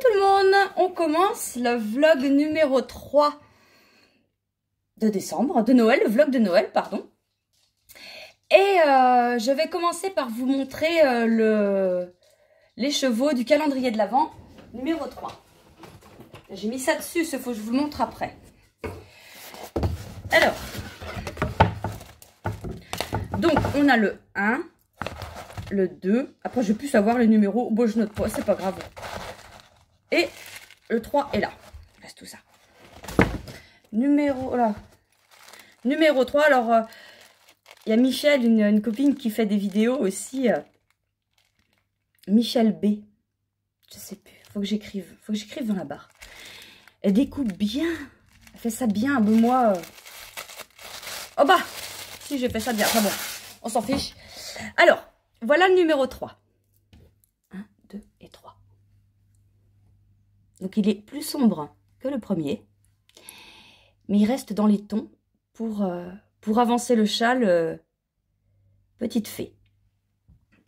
tout le monde, on commence le vlog numéro 3 de décembre, de Noël, le vlog de Noël, pardon. Et je vais commencer par vous montrer les chevaux du calendrier de l'Avent numéro 3. J'ai mis ça dessus, il faut que je vous le montre après. Alors, donc on a le 1, le 2, après je vais plus savoir les numéros, bon je note pas, c'est pas grave. Et le 3 est là, reste tout ça. Numéro 3, alors il y a Michel, une copine qui fait des vidéos aussi. Michel B. Je sais plus, faut que j'écrive dans la barre. Elle découpe bien, elle fait ça bien, mais moi... Oh bah, si j'ai fait ça bien, enfin bon, on s'en fiche. Alors, voilà le numéro 3. 1, 2 et 3. Donc il est plus sombre que le premier. Mais il reste dans les tons pour avancer le châle petite fée.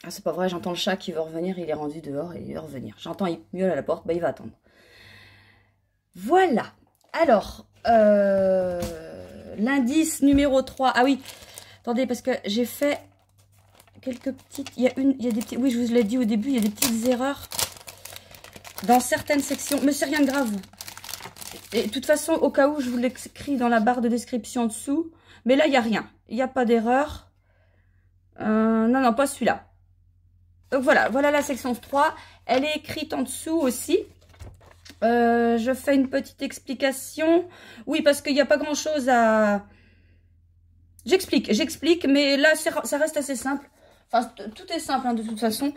Ah, c'est pas vrai, j'entends le chat qui veut revenir, il est rendu dehors et il veut revenir. J'entends, il miaule à la porte, bah il va attendre. Voilà. Alors, l'indice numéro 3. Ah oui, attendez, parce que j'ai fait quelques petites... Il y a des petits... Oui, je vous l'ai dit au début, il y a des petites erreurs dans certaines sections. Mais c'est rien de grave. Et de toute façon, au cas où, je vous l'écris dans la barre de description en dessous. Mais là, il n'y a rien. Il n'y a pas d'erreur. Non, pas celui-là. Donc voilà la section 3. Elle est écrite en dessous aussi. Je fais une petite explication. Oui, parce qu'il n'y a pas grand-chose à... J'explique, mais là, ça reste assez simple. Enfin, tout est simple, hein, de toute façon.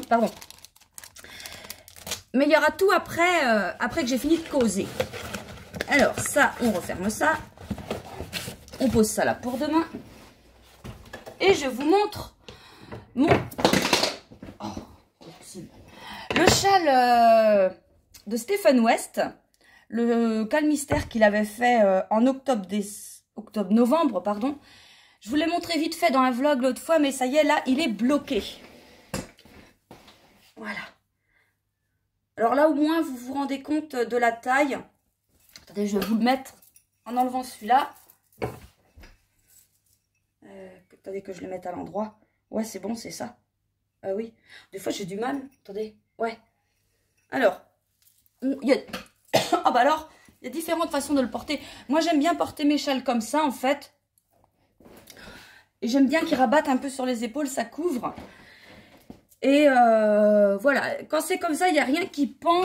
Pardon. Mais il y aura tout après que j'ai fini de causer. Alors, ça, on referme ça. On pose ça là pour demain. Et je vous montre mon... Oh, le châle de Stephen West. Le calmystère qu'il avait fait en novembre, pardon. Je vous l'ai montré vite fait dans un vlog l'autre fois, mais ça y est, là, il est bloqué. Voilà. Alors là, au moins, vous vous rendez compte de la taille. Attendez, je vais vous le mettre en enlevant celui-là. Attendez que je le mette à l'endroit. Ouais, c'est bon, c'est ça. Ah oui. Des fois, j'ai du mal. Attendez. Ouais. Alors, il y a... Ah bah alors, il y a différentes façons de le porter. Moi, j'aime bien porter mes châles comme ça, en fait. Et j'aime bien qu'ils rabattent un peu sur les épaules, ça couvre. Et voilà, quand c'est comme ça, il n'y a rien qui pend.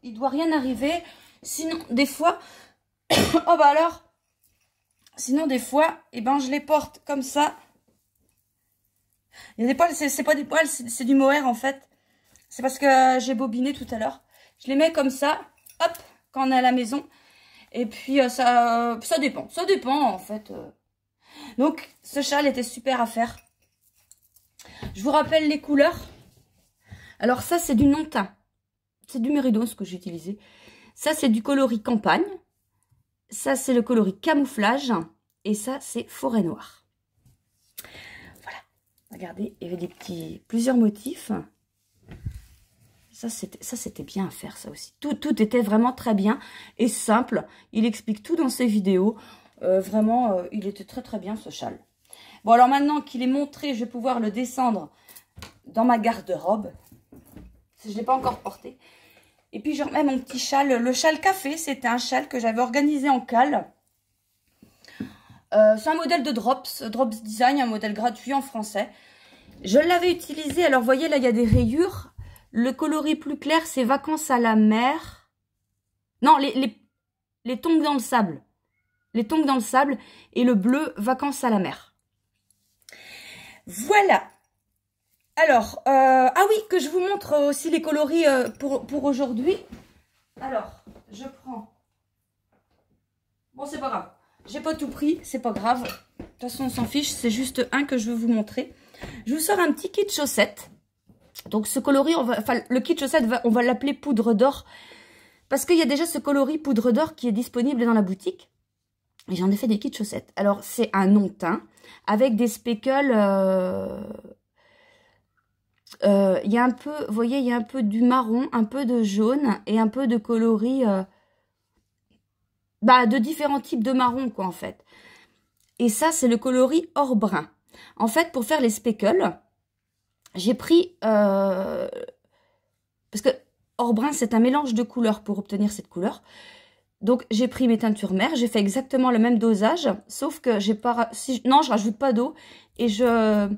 Il ne doit rien arriver. Sinon, des fois... Oh bah alors... Sinon, des fois, eh ben, je les porte comme ça. Il y a des poils, c'est pas des poils, c'est du mohair, en fait. C'est parce que j'ai bobiné tout à l'heure. Je les mets comme ça, hop, quand on est à la maison. Et puis, ça dépend. Ça dépend, en fait. Donc, ce châle était super à faire. Je vous rappelle les couleurs. Alors, ça, c'est du non-teint. C'est du Méridon, ce que j'ai utilisé. Ça, c'est du coloris campagne. Ça, c'est le coloris camouflage. Et ça, c'est forêt noire. Voilà. Regardez, il y avait plusieurs motifs. Ça, c'était bien à faire, ça aussi. Tout était vraiment très bien et simple. Il explique tout dans ses vidéos. Vraiment, il était très, très bien, ce châle. Bon, alors maintenant qu'il est montré, je vais pouvoir le descendre dans ma garde-robe. Je ne l'ai pas encore porté. Et puis, je remets mon petit châle. Le châle café, c'était un châle que j'avais organisé en cale. C'est un modèle de Drops Design, un modèle gratuit en français. Je l'avais utilisé. Alors, vous voyez, là, il y a des rayures. Le coloris plus clair, c'est Vacances à la mer. Non, les tongs dans le sable. Les tongs dans le sable. Et le bleu, Vacances à la mer. Voilà. Alors, ah oui, que je vous montre aussi les coloris pour aujourd'hui. Alors, je prends... Bon, c'est pas grave. J'ai pas tout pris, c'est pas grave. De toute façon, on s'en fiche. C'est juste un que je veux vous montrer. Je vous sors un petit kit chaussettes. Donc, ce coloris, le kit chaussettes, on va l'appeler poudre d'or. Parce qu'il y a déjà ce coloris poudre d'or qui est disponible dans la boutique. Et j'en ai fait des kits chaussettes. Alors, c'est un non-teint avec des speckles il y a un peu, vous voyez, il y a un peu du marron, un peu de jaune et un peu de coloris, de différents types de marron, quoi, en fait. Et ça, c'est le coloris or brun. En fait, pour faire les speckles, j'ai pris, parce que or brun, c'est un mélange de couleurs pour obtenir cette couleur. Donc, j'ai pris mes teintures mères, j'ai fait exactement le même dosage, sauf que j'ai pas, non, je rajoute pas d'eau et je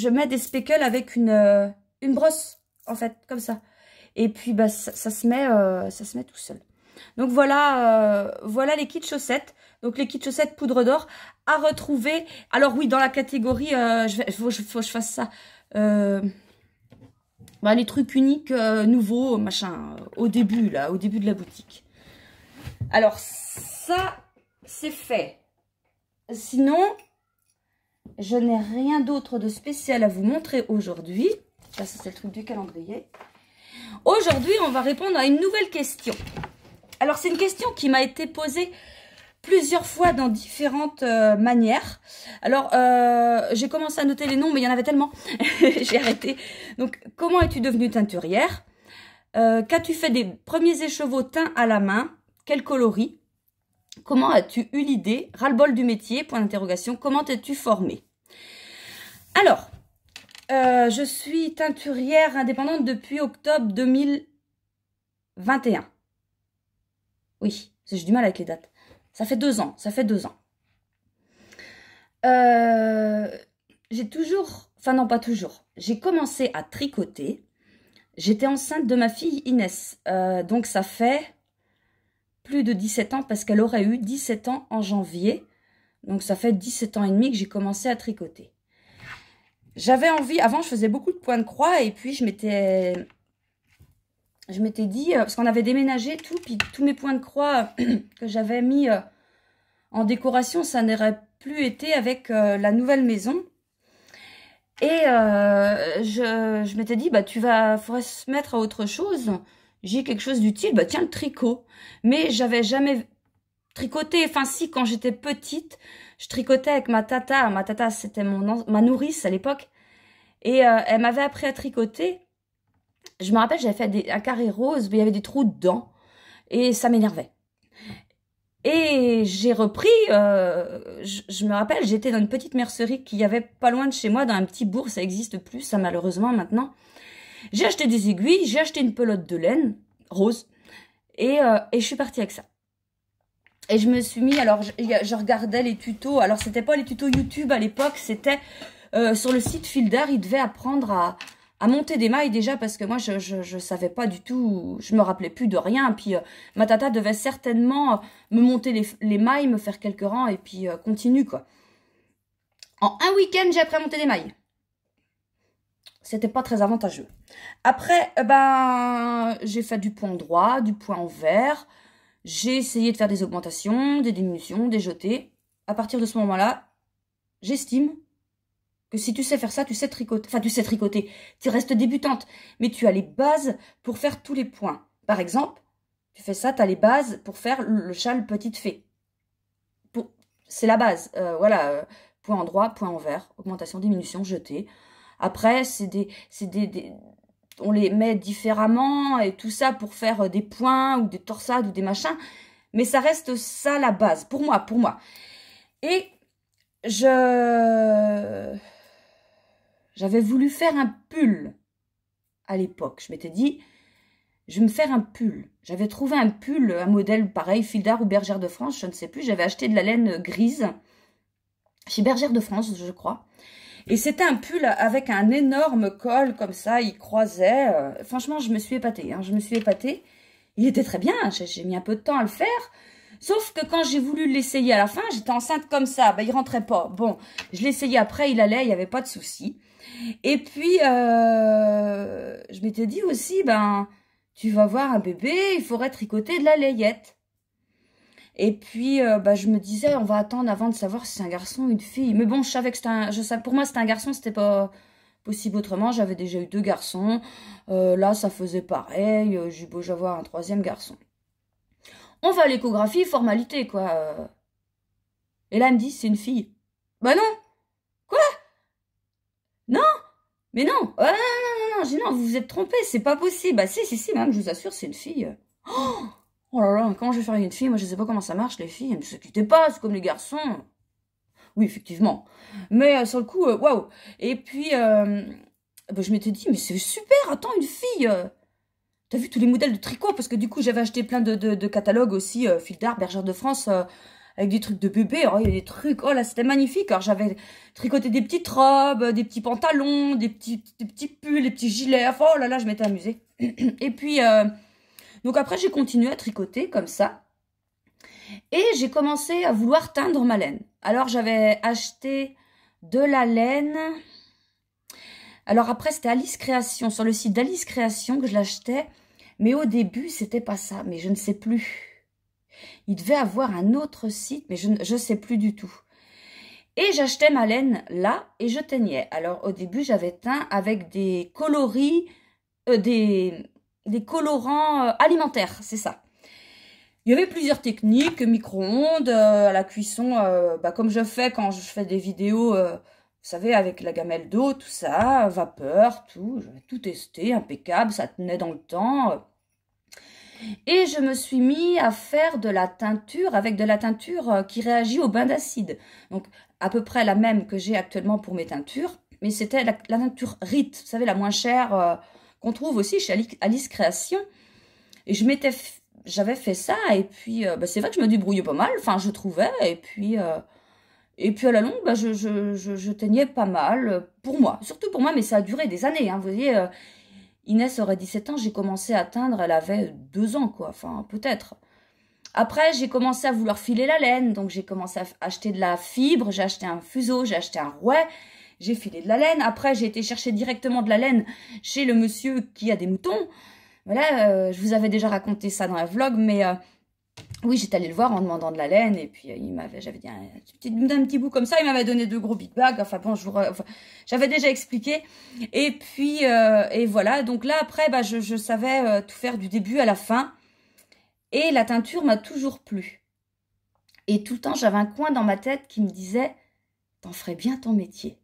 mets des speckles avec une brosse, en fait, comme ça. Et puis, bah, ça se met tout seul. Donc, voilà, voilà les kits chaussettes. Donc, les kits chaussettes poudre d'or à retrouver. Alors, oui, dans la catégorie, faut que je fasse ça. Les trucs uniques, nouveaux, machin, au début de la boutique. Alors, ça, c'est fait. Sinon, je n'ai rien d'autre de spécial à vous montrer aujourd'hui. Ça, c'est le truc du calendrier. Aujourd'hui, on va répondre à une nouvelle question. Alors, c'est une question qui m'a été posée plusieurs fois dans différentes manières. Alors, j'ai commencé à noter les noms, mais il y en avait tellement. J'ai arrêté. Donc, comment es-tu devenue teinturière? Qu'as-tu fait des premiers écheveaux teints à la main? Quel coloris? Comment as-tu eu l'idée? Ras-le-bol du métier? Point d'interrogation. Comment t'es-tu formée? Alors, je suis teinturière indépendante depuis octobre 2021. Oui, j'ai du mal avec les dates. Ça fait 2 ans, j'ai toujours, enfin non pas toujours, j'ai commencé à tricoter. J'étais enceinte de ma fille Inès, donc ça fait plus de 17 ans parce qu'elle aurait eu 17 ans en janvier. Donc ça fait 17 ans et demi que j'ai commencé à tricoter. J'avais envie, avant je faisais beaucoup de points de croix et puis je m'étais dit, parce qu'on avait déménagé tout, puis tous mes points de croix que j'avais mis en décoration, ça n'aurait plus été avec la nouvelle maison. Et je m'étais dit, faudrait se mettre à autre chose. J'ai quelque chose d'utile, tiens, le tricot. Mais j'avais jamais tricoté, enfin si, quand j'étais petite, je tricotais avec ma tata. Ma tata, c'était ma nourrice à l'époque. Et elle m'avait appris à tricoter. Je me rappelle, j'avais fait un carré rose, mais il y avait des trous dedans. Et ça m'énervait. Et j'ai repris, je me rappelle, j'étais dans une petite mercerie qui y avait pas loin de chez moi, dans un petit bourg, ça existe plus, ça malheureusement maintenant. J'ai acheté des aiguilles, j'ai acheté une pelote de laine rose et je suis partie avec ça. Et je me suis mis, alors je regardais les tutos, alors c'était pas les tutos YouTube à l'époque, c'était sur le site Fildar, il devait apprendre à monter des mailles déjà parce que moi je savais pas du tout, je me rappelais plus de rien. Puis ma tata devait certainement me monter les mailles, me faire quelques rangs et puis continue quoi. En un week-end j'ai appris à monter des mailles. C'était pas très avantageux. Après j'ai fait du point droit, du point envers. J'ai essayé de faire des augmentations, des diminutions, des jetés. À partir de ce moment-là, j'estime que si tu sais faire ça, tu sais tricoter. Enfin, tu sais tricoter. Tu restes débutante. Mais tu as les bases pour faire tous les points. Par exemple, tu fais ça, tu as les bases pour faire le châle petite fée. C'est la base. Voilà. Point en droit, point envers. Augmentation, diminution, jeté. Après, on les met différemment et tout ça pour faire des points ou des torsades ou des machins. Mais ça reste ça la base. Pour moi. Et j'avais voulu faire un pull à l'époque. Je m'étais dit, je vais me faire un pull. J'avais trouvé un pull, un modèle pareil, Fildar ou Bergère de France, je ne sais plus. J'avais acheté de la laine grise chez Bergère de France, je crois. Et c'était un pull avec un énorme col comme ça, il croisait. Franchement, je me suis épatée. Je me suis épatée. Il était très bien, j'ai mis un peu de temps à le faire. Sauf que quand j'ai voulu l'essayer à la fin, j'étais enceinte comme ça. Il rentrait pas. Bon, je l'ai essayé après, il allait, il n'y avait pas de souci. Et puis, je m'étais dit aussi, tu vas voir un bébé, il faudrait tricoter de la layette. Et puis, je me disais, on va attendre avant de savoir si c'est un garçon ou une fille. Mais bon, je savais que pour moi, c'était un garçon, c'était pas possible autrement. J'avais déjà eu 2 garçons. Là, ça faisait pareil. J'ai beau avoir un 3e garçon. On va à l'échographie, formalité, quoi. Et là, elle me dit, c'est une fille. Bah non. Quoi? Non. Mais non, non, non, non, j'ai dit non, vous vous êtes trompé, c'est pas possible. Bah si, même, je vous assure, c'est une fille. Oh là là, comment je vais faire avec une fille? Moi, je sais pas comment ça marche, les filles. Ne s'inquiétez pas, c'est comme les garçons. Oui, effectivement. Mais sur le coup, waouh. Et puis, bah, je m'étais dit, mais c'est super, attends, une fille. T'as vu tous les modèles de tricot? Parce que du coup, j'avais acheté plein de catalogues aussi, Fil d'Art, Bergère de France, avec des trucs de bébé. Oh, il y a des trucs, oh là, c'était magnifique. Alors, j'avais tricoté des petites robes, des petits pantalons, des petits pulls, des petits gilets. Enfin, oh là là, je m'étais amusée. Et puis, donc après, j'ai continué à tricoter comme ça. Et j'ai commencé à vouloir teindre ma laine. Alors, j'avais acheté de la laine. Alors après, c'était Alice Création, sur le site d'Alice Création que je l'achetais. Mais au début, c'était pas ça. Mais je ne sais plus. Il devait avoir un autre site, mais je ne sais plus du tout. Et j'achetais ma laine là et je teignais. Alors au début, j'avais teint avec des coloris, des colorants alimentaires, c'est ça. Il y avait plusieurs techniques, micro-ondes, à la cuisson, bah, comme je fais quand je fais des vidéos, vous savez, avec la gamelle d'eau, tout ça, vapeur, tout. J'avais tout testé, impeccable, ça tenait dans le temps. Et je me suis mis à faire de la teinture avec de la teinture qui réagit au bain d'acide. Donc, à peu près la même que j'ai actuellement pour mes teintures. Mais c'était la teinture Rit, vous savez, la moins chère qu'on trouve aussi chez Alice Création. Et j'avais fait ça. Et puis, bah, c'est vrai que je me débrouillais pas mal. Enfin, je trouvais. Et puis à la longue, bah, je teignais pas mal pour moi. Surtout pour moi, mais ça a duré des années. Hein, vous voyez, Inès aurait 17 ans, j'ai commencé à teindre, elle avait 2 ans, quoi. Enfin, peut-être. Après, j'ai commencé à vouloir filer la laine. Donc, j'ai commencé à acheter de la fibre, j'ai acheté un fuseau, j'ai acheté un rouet. J'ai filé de la laine. Après, j'ai été chercher directement de la laine chez le monsieur qui a des moutons. Voilà, je vous avais déjà raconté ça dans la vlog, mais oui, j'étais allée le voir en demandant de la laine. Et puis, j'avais dit un petit bout comme ça. Il m'avait donné 2 gros big bags. Enfin, bon, j'avais déjà expliqué. Et puis, et voilà. Donc là, après, bah, je savais tout faire du début à la fin. Et la teinture m'a toujours plu. Et tout le temps, j'avais un coin dans ma tête qui me disait, t'en ferais bien ton métier.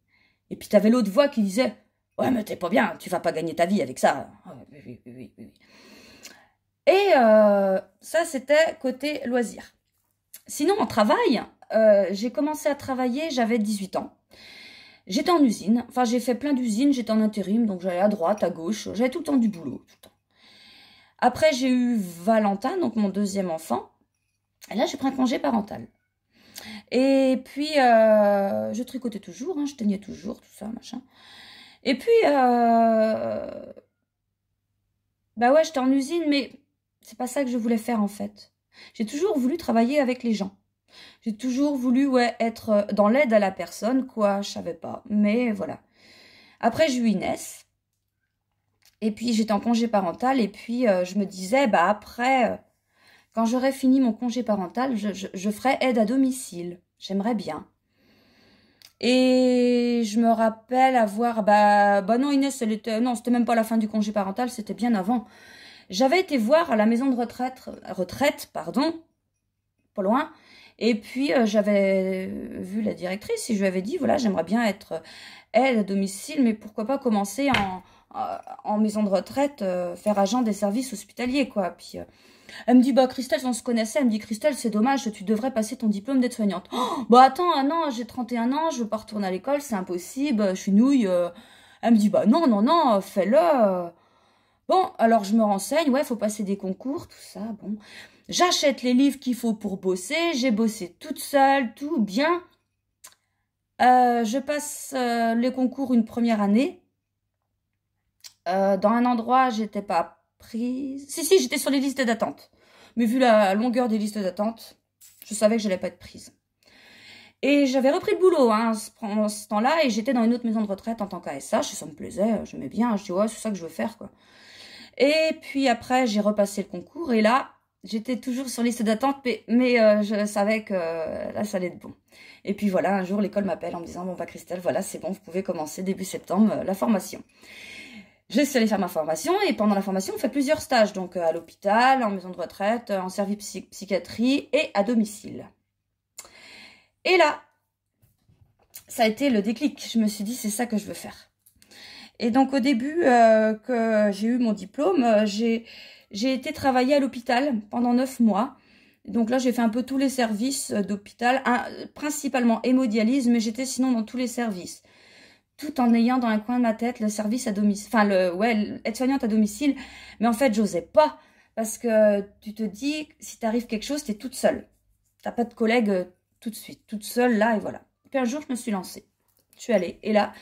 Et puis, t'avais l'autre voix qui disait, ouais, mais t'es pas bien, tu vas pas gagner ta vie avec ça. Oui. Et ça, c'était côté loisir. Sinon, en travail, j'ai commencé à travailler, j'avais 18 ans. J'étais en usine, enfin j'ai fait plein d'usines, j'étais en intérim, donc j'allais à droite, à gauche, j'avais tout le temps du boulot. Tout le temps. Après, j'ai eu Valentin, donc mon deuxième enfant. Et là, j'ai pris un congé parental. Et puis, je tricotais toujours, hein, je teignais toujours, tout ça, machin. Et puis, bah ouais, j'étais en usine, mais c'est pas ça que je voulais faire en fait. J'ai toujours voulu travailler avec les gens. J'ai toujours voulu, ouais, être dans l'aide à la personne, quoi, je savais pas. Mais voilà. Après, j'ai eu Inès. Et puis, j'étais en congé parental. Et puis, je me disais, bah après, quand j'aurai fini mon congé parental, je ferai aide à domicile. J'aimerais bien. Et je me rappelle avoir, bah non, Inès, non, c'était même pas la fin du congé parental, c'était bien avant. J'avais été voir à la maison de retraite, pardon, pas loin. Et puis, j'avais vu la directrice et je lui avais dit, voilà, j'aimerais bien être aide à domicile, mais pourquoi pas commencer en maison de retraite, faire agent des services hospitaliers, quoi. Puis, elle me dit, bah, Christelle, on se connaissait. Elle me dit, Christelle, c'est dommage, tu devrais passer ton diplôme d'aide-soignante. Oh, bah, attends, non, j'ai 31 ans, je veux pas retourner à l'école, c'est impossible, je suis nouille. Elle me dit, bah, non, fais-le. Bon, alors je me renseigne, ouais, faut passer des concours, tout ça, bon. J'achète les livres qu'il faut pour bosser, j'ai bossé toute seule, tout bien. Je passe les concours une première année. Dans un endroit, j'étais pas prise. Si, j'étais sur les listes d'attente. Mais vu la longueur des listes d'attente, je savais que j'allais pas être prise. Et j'avais repris le boulot hein, en ce temps-là, et j'étais dans une autre maison de retraite en tant qu'ASH, et ça me plaisait, j'aimais bien, je dis ouais, c'est ça que je veux faire, quoi. Et puis après, j'ai repassé le concours, et là, j'étais toujours sur liste d'attente, mais je savais que là, ça allait être bon. Et puis voilà, un jour, l'école m'appelle en me disant, bon bah Christelle, voilà, c'est bon, vous pouvez commencer début septembre la formation. Je suis allée faire ma formation, et pendant la formation, on fait plusieurs stages, donc à l'hôpital, en maison de retraite, en service psychiatrie, et à domicile. Et là, ça a été le déclic. Je me suis dit, c'est ça que je veux faire. Et donc au début que j'ai eu mon diplôme, j'ai été travailler à l'hôpital pendant 9 mois. Donc là, j'ai fait un peu tous les services d'hôpital, principalement hémodialyse, mais j'étais sinon dans tous les services. Tout en ayant dans un coin de ma tête le service à domicile, enfin, aide-soignante à domicile. Mais en fait, j'osais pas, parce que tu te dis, si t'arrive quelque chose, t'es toute seule. T'as pas de collègues tout de suite, toute seule là, et voilà. Puis un jour, je me suis lancée. Je suis allée, et là,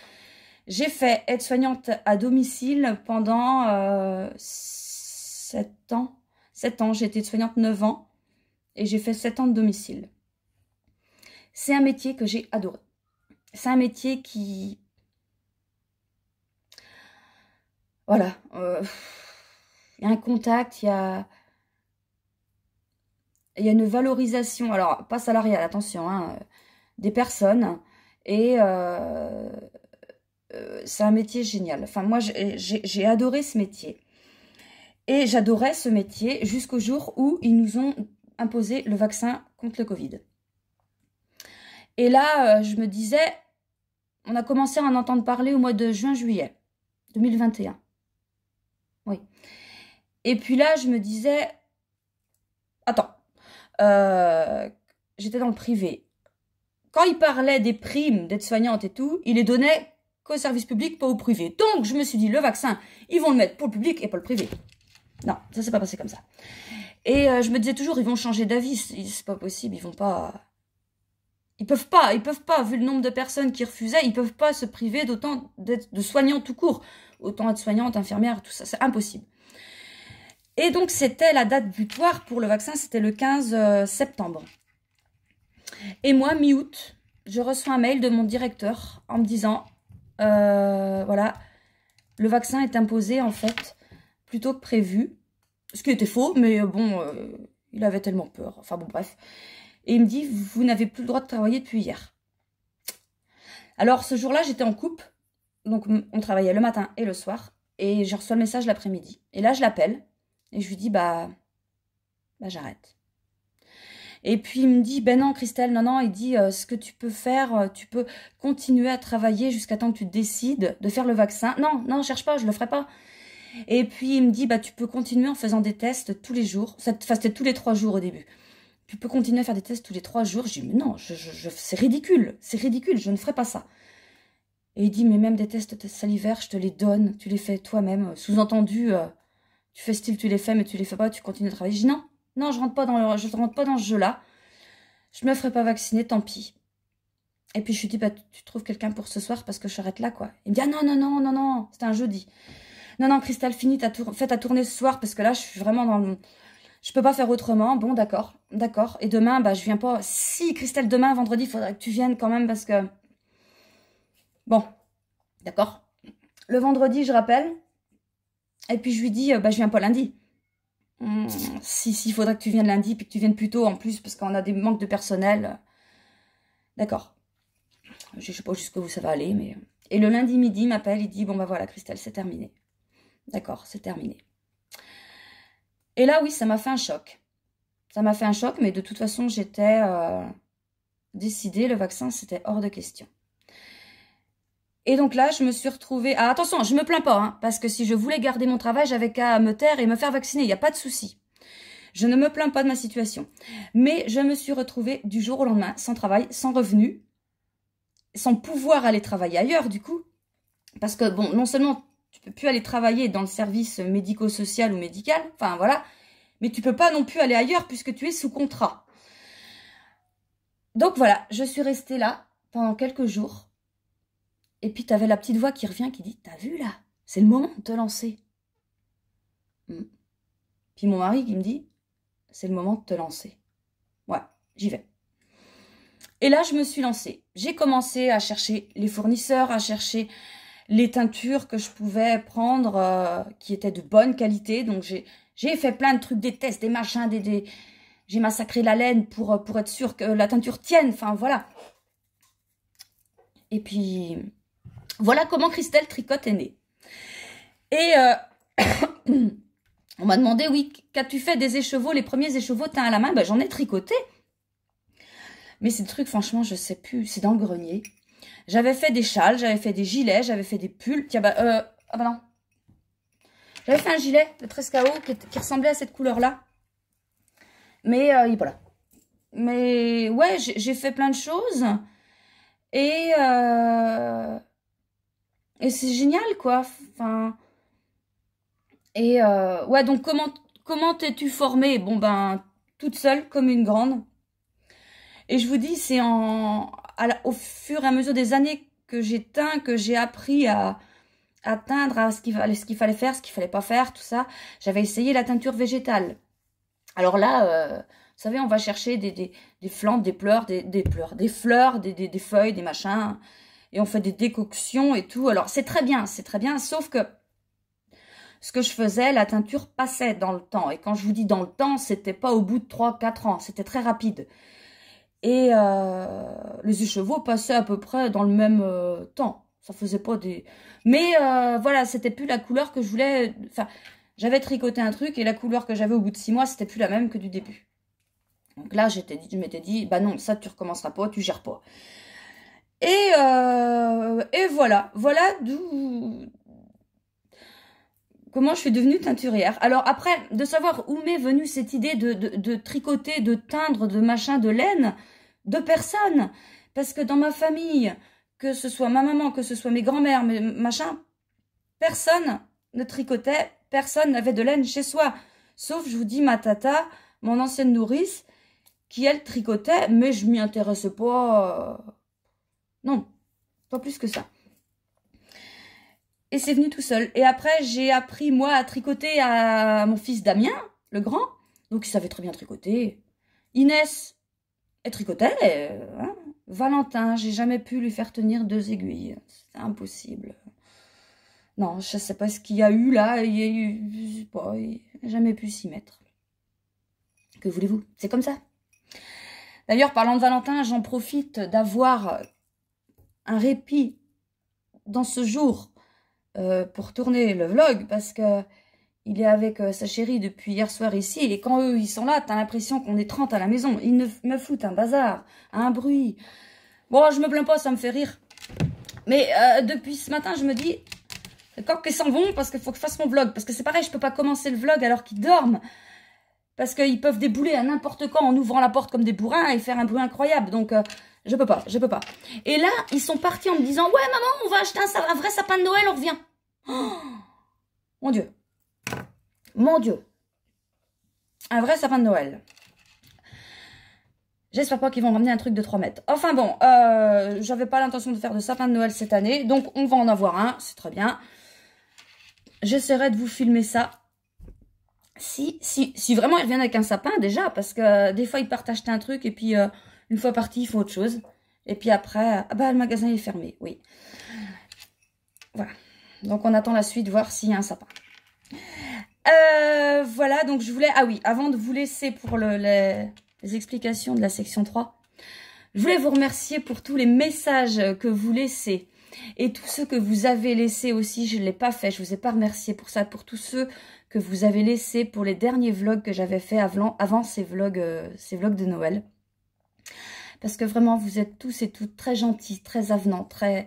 j'ai fait aide-soignante à domicile pendant 7 ans. 7 ans, j'ai été aide-soignante 9 ans. Et j'ai fait 7 ans de domicile. C'est un métier que j'ai adoré. C'est un métier qui... Voilà. Il y a un contact, il y a une valorisation. Alors, pas salariale, attention, hein, des personnes. Et c'est un métier génial. Enfin, moi, j'ai adoré ce métier. Et j'adorais ce métier jusqu'au jour où ils nous ont imposer le vaccin contre le Covid. Et là, je me disais, on a commencé à en entendre parler au mois de juin-juillet 2021. Oui. Et puis là, je me disais, attends, j'étais dans le privé. Quand il parlait des primes d'aide-soignante et tout, il les donnait qu'au service public, pas au privé. Donc, je me suis dit, le vaccin, ils vont le mettre pour le public et pas le privé. Non, ça s'est pas passé comme ça. Et je me disais toujours, ils vont changer d'avis, c'est pas possible, ils vont pas... Ils peuvent pas, vu le nombre de personnes qui refusaient, ils peuvent pas se priver d'autant de soignants tout court. Autant être soignante, infirmière, tout ça, c'est impossible. Et donc, c'était la date butoir pour le vaccin, c'était le 15 septembre. Et moi, mi-août, je reçois un mail de mon directeur en me disant, voilà, le vaccin est imposé, en fait, plus tôt que prévu. Ce qui était faux, mais bon, il avait tellement peur. Enfin bon, bref. Et il me dit, vous n'avez plus le droit de travailler depuis hier. Alors, ce jour-là, j'étais en couple. Donc, on travaillait le matin et le soir. Et je reçois le message l'après-midi. Et là, je l'appelle. Et je lui dis, bah j'arrête. Et puis, il me dit, ben non, Christelle, non. Il dit, ce que tu peux faire, tu peux continuer à travailler jusqu'à temps que tu décides de faire le vaccin. Non, cherche pas, je le ferai pas. Et puis, il me dit, bah, tu peux continuer en faisant des tests tous les jours. Enfin, c'était tous les 3 jours au début. Tu peux continuer à faire des tests tous les 3 jours. Je dis, mais non, c'est ridicule. C'est ridicule, je ne ferai pas ça. Et il dit, mais même des tests salivaires, je te les donne. Tu les fais toi-même. Sous-entendu, tu fais style, tu les fais, mais tu les fais pas, tu continues à travailler. Je dis, non, je rentre pas dans ce jeu-là. Je me ferai pas vacciner, tant pis. Et puis, je lui dis, bah, tu trouves quelqu'un pour ce soir parce que je s'arrête là, quoi. Il me dit, ah non, c'était un jeudi. Non, Christelle, fais ta tournée ce soir parce que là, je suis vraiment dans le... Je peux pas faire autrement. Bon, d'accord. Et demain, bah, je viens pas. Si, Christelle, demain, vendredi, il faudrait que tu viennes quand même parce que... Bon, d'accord. Le vendredi, je rappelle. Et puis, je lui dis, bah, je viens pas lundi. Si, il faudrait que tu viennes lundi puis que tu viennes plus tôt en plus parce qu'on a des manques de personnel. D'accord. Je sais pas jusqu'où ça va aller, mais... Et le lundi midi, il m'appelle, il dit, bon, bah voilà, Christelle, c'est terminé. D'accord, c'est terminé. Et là, oui, ça m'a fait un choc. Ça m'a fait un choc, mais de toute façon, j'étais décidée, le vaccin, c'était hors de question. Et donc là, je me suis retrouvée... Ah, attention, je me plains pas, hein, parce que si je voulais garder mon travail, j'avais qu'à me taire et me faire vacciner, il n'y a pas de souci. Je ne me plains pas de ma situation. Mais je me suis retrouvée du jour au lendemain, sans travail, sans revenu, sans pouvoir aller travailler ailleurs, du coup. Parce que, bon, non seulement... Tu peux plus aller travailler dans le service médico-social ou médical, enfin voilà, mais tu peux pas non plus aller ailleurs puisque tu es sous contrat. Donc voilà, je suis restée là pendant quelques jours. Et puis tu avais la petite voix qui revient qui dit, t'as vu là, c'est le moment de te lancer. Puis mon mari qui me dit, c'est le moment de te lancer. Ouais, j'y vais. Et là, je me suis lancée. J'ai commencé à chercher les fournisseurs, à chercher... les teintures que je pouvais prendre qui étaient de bonne qualité. Donc, j'ai fait plein de trucs, des tests, des machins, j'ai massacré la laine pour être sûre que la teinture tienne. Enfin, voilà. Et puis, voilà comment Christelle Tricotte est née. Et on m'a demandé, oui, qu'as-tu fait des écheveaux, les premiers écheveaux teints à la main? Ben, j'en ai tricoté. Mais ces trucs, franchement, je sais plus. C'est dans le grenier. J'avais fait des châles, j'avais fait des gilets, j'avais fait des pulls. Tiens, ah bah non. J'avais fait un gilet de 13 KO qui ressemblait à cette couleur-là. Mais voilà. Mais ouais, j'ai fait plein de choses. Et c'est génial, quoi. Enfin. Et ouais, donc comment t'es-tu formée? Bon, ben, toute seule, comme une grande. Et je vous dis, c'est au fur et à mesure des années que j'ai teint, que j'ai appris à teindre, à ce qu'il fallait faire, ce qu'il fallait pas faire, tout ça. J'avais essayé la teinture végétale. Alors là, vous savez, on va chercher des flancs, des fleurs, des feuilles, des machins. Et on fait des décoctions et tout. Alors, c'est très bien, sauf que ce que je faisais, la teinture passait dans le temps. Et quand je vous dis dans le temps, c'était pas au bout de 3-4 ans. C'était très rapide. Et les écheveaux passaient à peu près dans le même temps. Ça faisait pas des... Mais voilà, c'était plus la couleur que je voulais... Enfin, j'avais tricoté un truc et la couleur que j'avais au bout de 6 mois, c'était plus la même que du début. Donc là, je m'étais dit, bah non, ça tu recommenceras pas, tu gères pas. Et voilà. Voilà comment je suis devenue teinturière. Alors après, de savoir où m'est venue cette idée de tricoter, de teindre, de machin, de laine, de personne. Parce que dans ma famille, que ce soit ma maman, que ce soit mes grands-mères, machin, personne ne tricotait, personne n'avait de laine chez soi. Sauf, je vous dis, ma tata, mon ancienne nourrice, qui elle tricotait, mais je m'y intéressais pas. Non, pas plus que ça. Et c'est venu tout seul. Et après, j'ai appris, moi, à tricoter à mon fils Damien, le grand. Donc, il savait très bien tricoter. Inès, elle tricotait. Hein. Valentin, j'ai jamais pu lui faire tenir 2 aiguilles. C'est impossible. Non, je sais pas ce qu'il y a eu là. Je sais pas, il n'a jamais pu s'y mettre. Que voulez-vous? C'est comme ça. D'ailleurs, parlant de Valentin, j'en profite d'avoir un répit dans ce jour pour tourner le vlog, parce que il est avec sa chérie depuis hier soir ici, et quand eux ils sont là, t'as l'impression qu'on est 30 à la maison. Ils me foutent un bazar, un bruit. Bon, je me plains pas, ça me fait rire. Mais depuis ce matin, je me dis, quand qu'ils s'en vont, parce qu'il faut que je fasse mon vlog, parce que c'est pareil, je peux pas commencer le vlog alors qu'ils dorment, parce qu'ils peuvent débouler à n'importe quand en ouvrant la porte comme des bourrins et faire un bruit incroyable, donc... je peux pas. Et là, ils sont partis en me disant, ouais, maman, on va acheter un vrai sapin de Noël, on revient. Oh, mon Dieu. Mon Dieu. Un vrai sapin de Noël. J'espère pas qu'ils vont ramener un truc de 3 mètres. Enfin bon, j'avais pas l'intention de faire de sapin de Noël cette année, donc on va en avoir un, c'est très bien. J'essaierai de vous filmer ça. Si vraiment ils reviennent avec un sapin, déjà, parce que des fois ils partent acheter un truc et puis... une fois parti, ils font autre chose. Et puis après, ah bah le magasin est fermé, oui. Voilà. Donc on attend la suite, voir s'il y a un sapin. Voilà, donc je voulais... Ah oui, avant de vous laisser pour les explications de la section 3, je voulais vous remercier pour tous les messages que vous laissez. Et tous ceux que vous avez laissés aussi, je ne l'ai pas fait, je ne vous ai pas remercié pour ça. Pour tous ceux que vous avez laissés pour les derniers vlogs que j'avais fait avant ces vlogs de Noël. Parce que vraiment, vous êtes tous et toutes très gentils, très avenants, très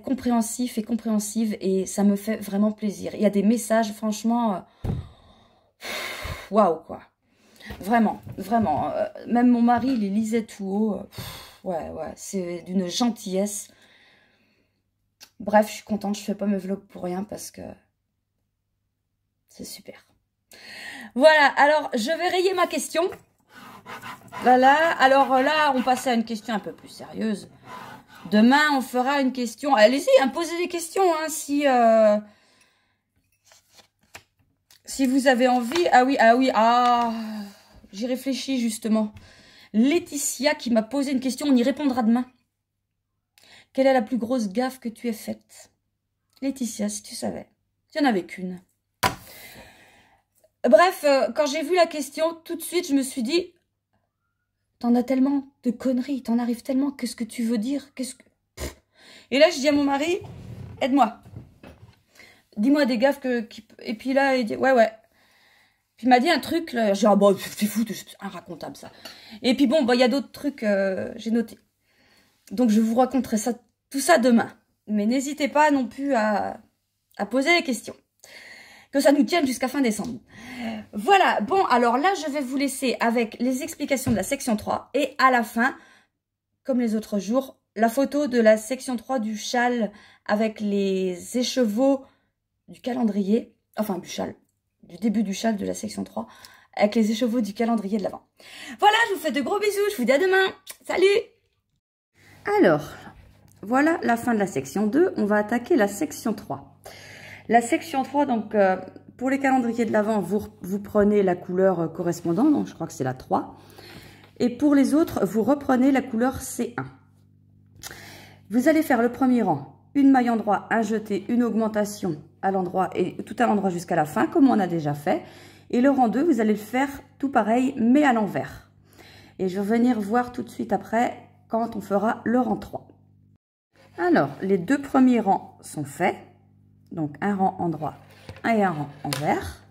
compréhensifs et compréhensives. Et ça me fait vraiment plaisir. Il y a des messages, franchement, waouh, quoi. Vraiment, vraiment. Même mon mari, il les lisait tout haut. Ouais, c'est d'une gentillesse. Bref, je suis contente. Je fais pas mes vlogs pour rien parce que c'est super. Voilà, alors, je vais rayer ma question. Voilà, alors là, on passe à une question un peu plus sérieuse. Demain, on fera une question. Allez-y, posez des questions, hein, si vous avez envie. Ah oui, j'y réfléchis justement. Laetitia qui m'a posé une question, on y répondra demain. Quelle est la plus grosse gaffe que tu aies faite? Laetitia, si tu savais. Il n'y en avait qu'une. Bref, quand j'ai vu la question, tout de suite, je me suis dit... T'en as tellement de conneries, t'en arrives tellement, qu'est-ce que tu veux dire? Et là, je dis à mon mari, aide-moi. Dis-moi des gaffes Et puis là, il dit, ouais. Puis il m'a dit un truc, là, j'ai dit, ah bah, c'est fou, c'est inracontable ça. Et puis bon, bah, il y a d'autres trucs, j'ai noté. Donc je vous raconterai ça tout ça demain. Mais n'hésitez pas non plus à poser les questions. Que ça nous tienne jusqu'à fin décembre. Voilà, bon, alors là, je vais vous laisser avec les explications de la section 3. Et à la fin, comme les autres jours, la photo de la section 3 du châle avec les écheveaux du calendrier. Enfin, du châle, du début du châle de la section 3. Avec les écheveaux du calendrier de l'Avent. Voilà, je vous fais de gros bisous. Je vous dis à demain. Salut! Alors, voilà la fin de la section 2. On va attaquer la section 3. La section 3, donc, pour les calendriers de l'Avent, vous prenez la couleur correspondante, donc je crois que c'est la 3. Et pour les autres, vous reprenez la couleur C1. Vous allez faire le premier rang, une maille endroit, un jeté, une augmentation à l'endroit et tout à l'endroit jusqu'à la fin, comme on a déjà fait. Et le rang 2, vous allez le faire tout pareil, mais à l'envers. Et je vais venir voir tout de suite après, quand on fera le rang 3. Alors, les deux premiers rangs sont faits. Donc, un rang endroit et un rang envers.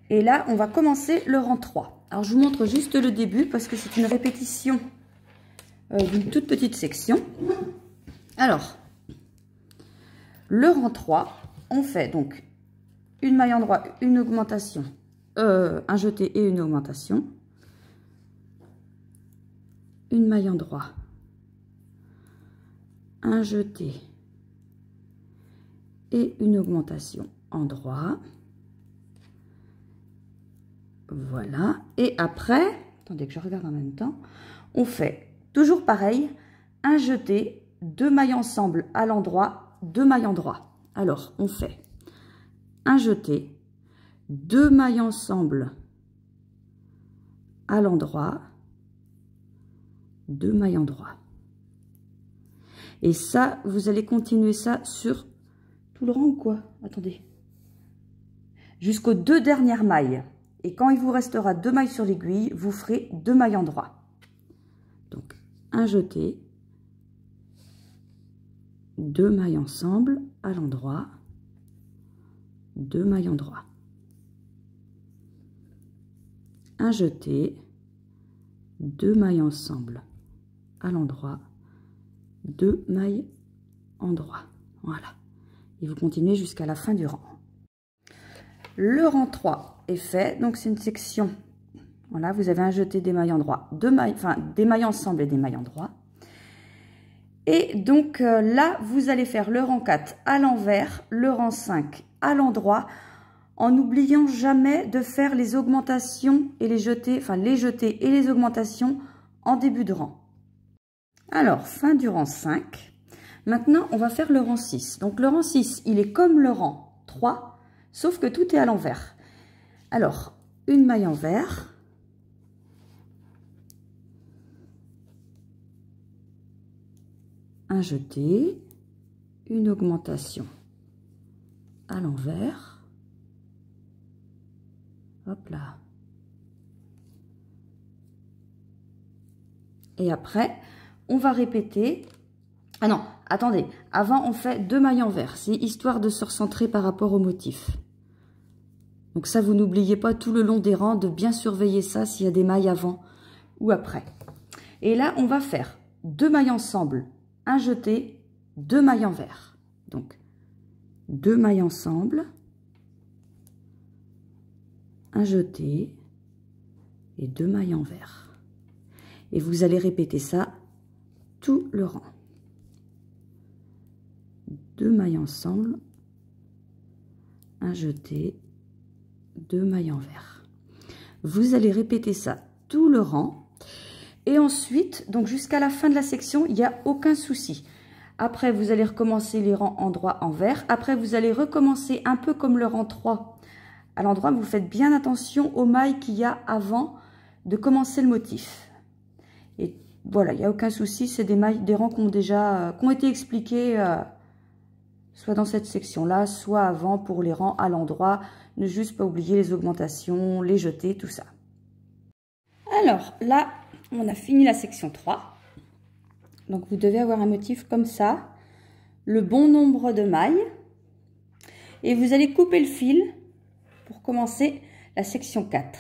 Et là, on va commencer le rang 3. Alors, je vous montre juste le début parce que c'est une répétition d'une toute petite section. Alors, le rang 3, on fait donc une maille endroit, une augmentation, un jeté et une augmentation. Une maille endroit, un jeté et une augmentation endroit. Voilà. Et après, attendez que je regarde en même temps, on fait toujours pareil, un jeté, deux mailles ensemble à l'endroit, deux mailles endroit. Alors, on fait un jeté, deux mailles ensemble à l'endroit, deux mailles endroit. Et ça, vous allez continuer ça sur tout le rang ou quoi? Attendez. Jusqu'aux deux dernières mailles. Et quand il vous restera deux mailles sur l'aiguille, vous ferez deux mailles endroit. Donc, un jeté, deux mailles ensemble à l'endroit, deux mailles endroit. Un jeté, deux mailles ensemble à l'endroit, deux mailles endroit. Voilà. Et vous continuez jusqu'à la fin du rang. Le rang 3 est fait. Donc, c'est une section. Voilà, vous avez un jeté, des mailles endroit, deux mailles, enfin, des mailles ensemble et des mailles endroit. Et donc, là, vous allez faire le rang 4 à l'envers, le rang 5 à l'endroit, en n'oubliant jamais de faire les augmentations et les jetés, enfin, les jetés et les augmentations en début de rang. Alors, fin du rang 5. Maintenant, on va faire le rang 6. Donc, le rang 6, il est comme le rang 3, sauf que tout est à l'envers. Alors, une maille envers. Un jeté. Une augmentation à l'envers. Hop là. Et après, on va répéter. Ah non, attendez. Avant, on fait deux mailles envers. C'est histoire de se recentrer par rapport au motif. Donc ça, vous n'oubliez pas tout le long des rangs de bien surveiller ça s'il y a des mailles avant ou après. Et là, on va faire deux mailles ensemble, un jeté, deux mailles envers. Donc, deux mailles ensemble, un jeté et deux mailles envers. Et vous allez répéter ça tout le rang. Deux mailles ensemble, un jeté, deux mailles envers. Vous allez répéter ça tout le rang. Et ensuite, donc jusqu'à la fin de la section, il n'y a aucun souci. Après, vous allez recommencer les rangs endroit envers. Après, vous allez recommencer un peu comme le rang 3. À l'endroit, vous faites bien attention aux mailles qu'il y a avant de commencer le motif. Et voilà, il n'y a aucun souci. C'est des mailles, des rangs qui ont été expliqués soit dans cette section-là, soit avant pour les rangs à l'endroit. Ne juste pas oublier les augmentations, les jetés, tout ça. Alors là, on a fini la section 3. Donc vous devez avoir un motif comme ça, le bon nombre de mailles. Et vous allez couper le fil pour commencer la section 4.